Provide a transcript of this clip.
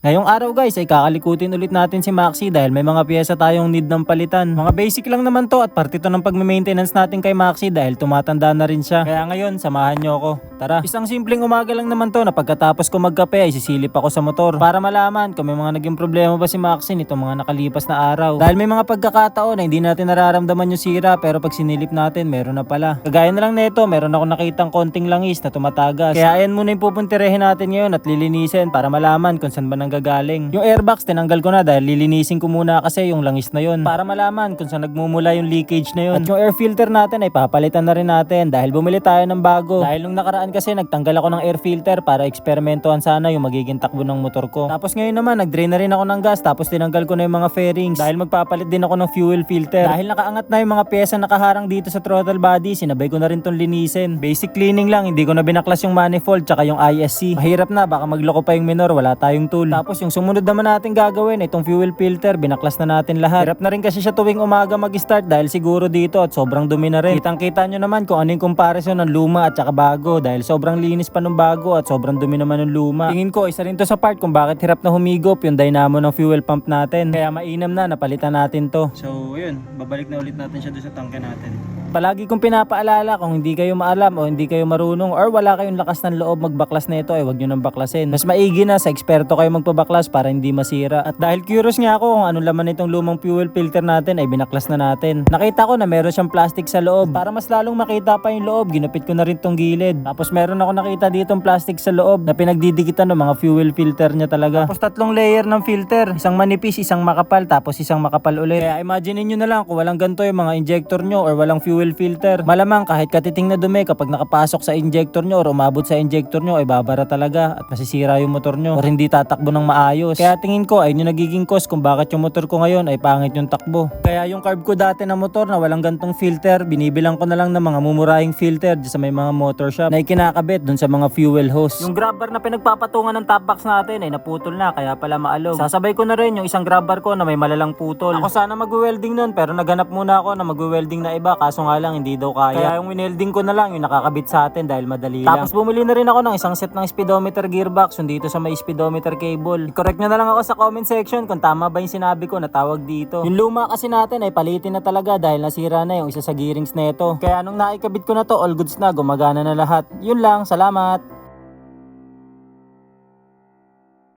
Ngayong araw guys ay kakalikutin ulit natin si Maxi dahil may mga piyesa tayong need ng palitan. Mga basic lang naman to at parte to ng pag-maintenance natin kay Maxi dahil tumatanda na rin siya. Kaya ngayon samahan nyo ako. Tara, isang simpleng umaga lang naman to na pagkatapos ko magkape ay sisilip ako sa motor para malaman kung may mga naging problema ba si Maxi nitong mga nakalipas na araw. Dahil may mga pagkakataon na hindi natin nararamdaman yung sira pero pag sinilip natin meron na pala. Kagaya na lang nito, meron ako nakitang konting langis na tumatagas. Kaya ayan muna yung pupuntirehin natin ngayon at lilinisin para malaman kung saan ba nanggagaling. Yung airbox tinanggal ko na dahil lilinisin ko muna kasi yung langis na yun para malaman kung saan nagmumula yung leakage na yun. At yung air filter natin ay papalitan na rin natin dahil bumili tayo ng bago. Dahil nung nakaraan kasi nagtanggal ako ng air filter para eksperimentuhan sana yung magiging takbo ng motor ko. Tapos ngayon naman nag-drain na rin ako ng gas tapos tinanggal ko na yung mga fairings dahil magpapalit din ako ng fuel filter. Dahil nakaangat na yung mga pyesa nakaharang dito sa throttle body, sinabay ko na rin tong linisin. Basic cleaning lang, hindi ko na binaklas yung manifold tsaka yung ISC. Mahirap na, baka magloko pa yung minor, wala tayong tool. Tapos yung sumunod naman natin gagawin, itong fuel filter, binaklas na natin lahat. Hirap na rin kasi siya tuwing umaga mag-start dahil siguro dito at sobrang dumi na rin. Kitang-kita nyo naman kung ano yung comparison ng luma at saka bago dahil sobrang linis pa ng bago at sobrang dumi naman ng luma. Tingin ko isa rin to sa part kung bakit hirap na humigop yung dynamo ng fuel pump natin. Kaya mainam na, napalitan natin to. So yun, babalik na ulit natin siya doon sa tangke natin. Palagi kong pinapaalala kung hindi kayo maalam o hindi kayo marunong or wala kayong lakas ng loob magbaklas na ito ay wag nyo nang baklasin. Mas maigi na sa eksperto kayo magpabaklas para hindi masira. At dahil curious nga ako kung ano laman nitong lumang fuel filter natin ay binaklas na natin. Nakita ko na meron siyang plastic sa loob. Para mas lalong makita pa yung loob, ginupit ko na rin tong gilid. Tapos meron ako nakita ditong plastic sa loob na pinagdidikitan ng mga fuel filter niya talaga. Tapos tatlong layer ng filter. Isang manipis, isang makapal, tapos isang makapal ulit. Kaya imagine niyo na lang kung walang ganito yung mga injector nyo or walang fuel filter. Malamang kahit katiting na dumi kapag nakapasok sa injector nyo or umabot sa injector nyo ay babara talaga at masisira yung motor nyo or hindi tatakbo ng maayos. Kaya tingin ko ay yung nagiging cause kung bakit yung motor ko ngayon ay pangit yung takbo. Kaya yung carb ko dati na motor na walang gantong filter, binibilang ko na lang ng mga mumurahing filter sa may mga motor shop na ikinakabit dun sa mga fuel hose. Yung grab bar na pinagpapatungan ng top box natin ay naputol na kaya pala maalog. Sasabay ko na rin yung isang grab bar ko na may malalang putol. Ako sana mag-welding nun pero naghanap muna ako na mag-welding na iba kaso nga lang hindi daw kaya. Kaya yung winelding ko na lang yung nakakabit sa atin dahil madali lang. Tapos bumili na rin ako ng isang set ng speedometer gearbox yung dito sa may speedometer cable. I-correct nyo na lang ako sa comment section kung tama ba yung sinabi ko na tawag dito. Yung luma kasi natin ay palitin na talaga dahil nasira na yung isa sa gearings na ito. Kaya nung naikabit ko na to, all goods na, gumagana na lahat. Yun lang, salamat!